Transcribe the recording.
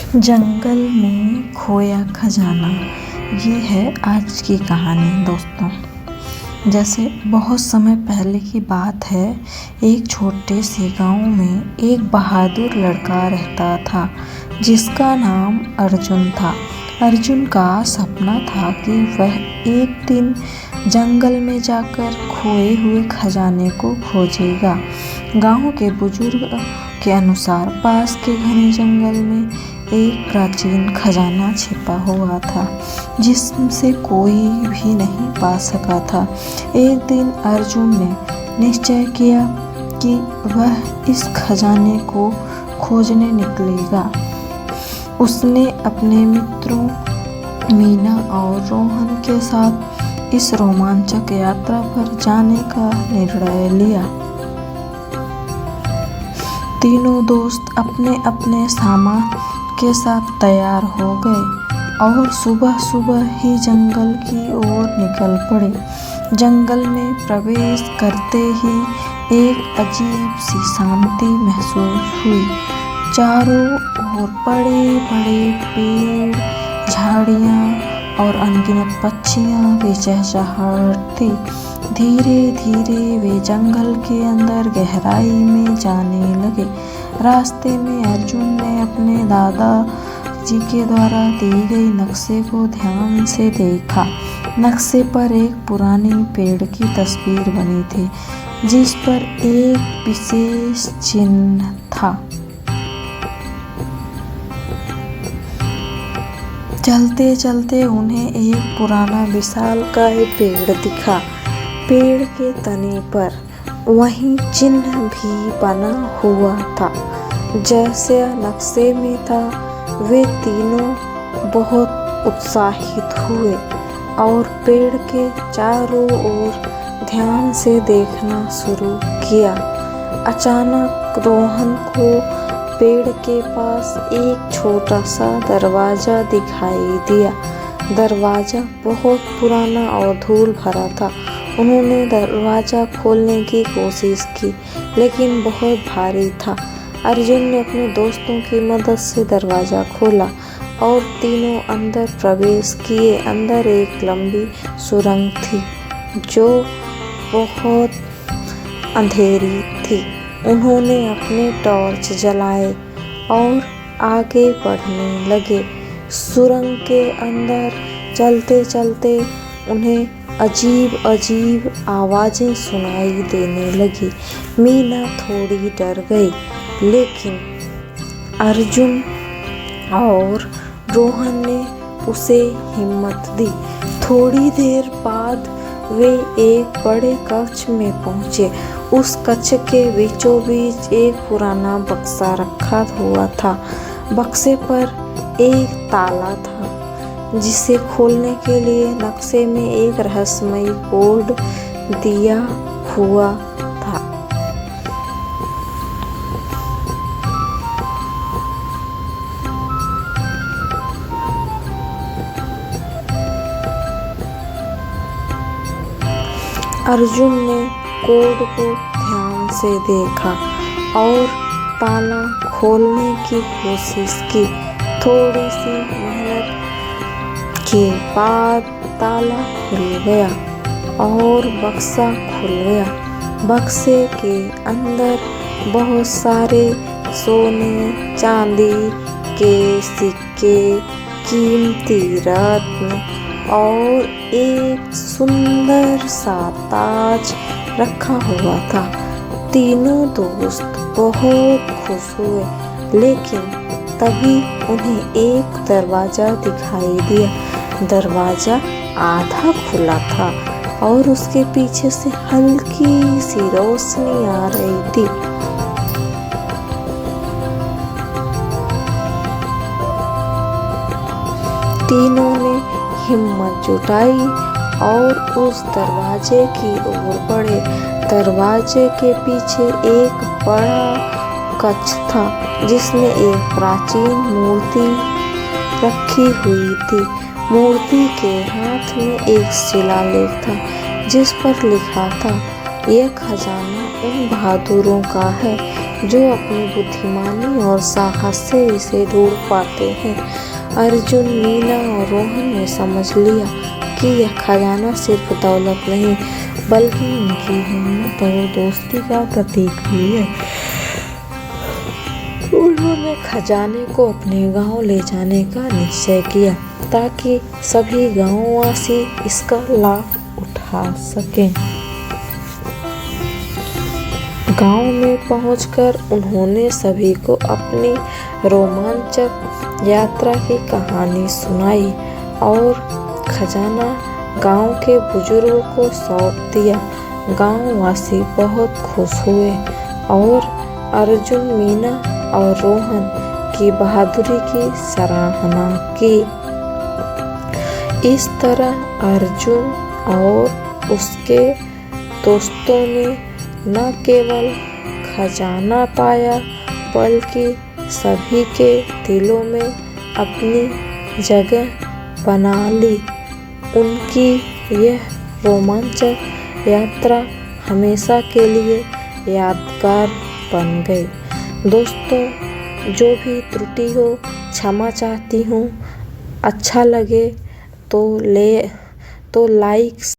जंगल में खोया खजाना, ये है आज की कहानी दोस्तों। जैसे बहुत समय पहले की बात है, एक छोटे से गांव में एक बहादुर लड़का रहता था जिसका नाम अर्जुन था। अर्जुन का सपना था कि वह एक दिन जंगल में जाकर खोए हुए खजाने को खोजेगा। गांव के बुजुर्ग के अनुसार पास के घने जंगल में एक प्राचीन खजाना छिपा हुआ था जिससे कोई भी नहीं पा सका था। एक दिन अर्जुन ने निश्चय किया कि वह इस खजाने को खोजने निकलेगा। उसने अपने मित्रों मीना और रोहन के साथ इस रोमांचक यात्रा पर जाने का निर्णय लिया। तीनों दोस्त अपने अपने सामान के साथ तैयार हो गए और सुबह सुबह ही जंगल की ओर निकल पड़े। जंगल में प्रवेश करते ही एक अजीब सी शांति महसूस हुई। चारों ओर बड़े बड़े पेड़, झाड़ियाँ और अनगिनत पक्षियाँ की चहचहाहट थी। धीरे धीरे वे जंगल के अंदर गहराई में जाने लगे। रास्ते में अर्जुन ने अपने दादा जी के द्वारा दी गई नक्शे को ध्यान से देखा। नक्शे पर एक पुरानी पेड़ की तस्वीर बनी थी जिस पर एक विशेष चिन्ह था। चलते चलते उन्हें एक पुराना विशालकाय पेड़ दिखा। पेड़ के तने पर वही चिन्ह भी बना हुआ था जैसे नक्शे में था। वे तीनों बहुत उत्साहित हुए और पेड़ के चारों ओर ध्यान से देखना शुरू किया। अचानक रोहन को पेड़ के पास एक छोटा सा दरवाजा दिखाई दिया। दरवाजा बहुत पुराना और धूल भरा था। उन्होंने दरवाजा खोलने की कोशिश की लेकिन बहुत भारी था। अर्जुन ने अपने दोस्तों की मदद से दरवाजा खोला और तीनों अंदर प्रवेश किए। अंदर एक लंबी सुरंग थी जो बहुत अंधेरी थी। उन्होंने अपने टॉर्च जलाए और आगे बढ़ने लगे। सुरंग के अंदर चलते चलते उन्हें अजीब अजीब आवाज़ें सुनाई देने लगी। मीना थोड़ी डर गई लेकिन अर्जुन और रोहन ने उसे हिम्मत दी। थोड़ी देर बाद वे एक बड़े कक्ष में पहुँचे। उस कक्ष के बीचों बीच एक पुराना बक्सा रखा हुआ था। बक्से पर एक ताला था जिसे खोलने के लिए नक्शे में एक रहस्यमयी कोड दिया हुआ था। अर्जुन ने कोड को ध्यान से देखा और ताला खोलने की कोशिश की। थोड़ी सी मेहनत के बाद ताला खुल गया और बक्सा खुल गया। बक्से के अंदर बहुत सारे सोने चांदी के सिक्के, कीमती रत्न और एक सुंदर सा ताज रखा हुआ था। तीनों दोस्त बहुत खुश हुए लेकिन तभी उन्हें एक दरवाजा दिखाई दिया। दरवाजा आधा खुला था और उसके पीछे से हल्की सी रोशनी आ रही थी। तीनों ने हिम्मत जुटाई और उस दरवाजे की ओर बढ़े। दरवाजे के पीछे एक बड़ा कक्ष था जिसमें एक प्राचीन मूर्ति रखी हुई थी। मूर्ति के हाथ में एक शिलालेख था जिस पर लिखा था, यह खजाना उन बहादुरों का है जो अपनी बुद्धिमानी और साहस से इसे ढूंढ पाते हैं। अर्जुन, मीना और रोहन ने समझ लिया कि यह खजाना सिर्फ दौलत नहीं बल्कि उनकी हिम्मत और दोस्ती का प्रतीक भी है। उन्होंने खजाने को अपने गांव ले जाने का निश्चय किया ताकि सभी गांववासी इसका लाभ उठा सकें। गांव में पहुंचकर उन्होंने सभी को अपनी रोमांचक यात्रा की कहानी सुनाई और खजाना गांव के बुजुर्गों को सौंप दिया। गांववासी बहुत खुश हुए और अर्जुन, मीना और रोहन की बहादुरी की सराहना की। इस तरह अर्जुन और उसके दोस्तों ने न केवल खजाना पाया बल्कि सभी के दिलों में अपनी जगह बना ली। उनकी यह रोमांचक यात्रा हमेशा के लिए यादगार बन गई। दोस्तों, जो भी त्रुटि हो क्षमा चाहती हूँ। अच्छा लगे तो लाइक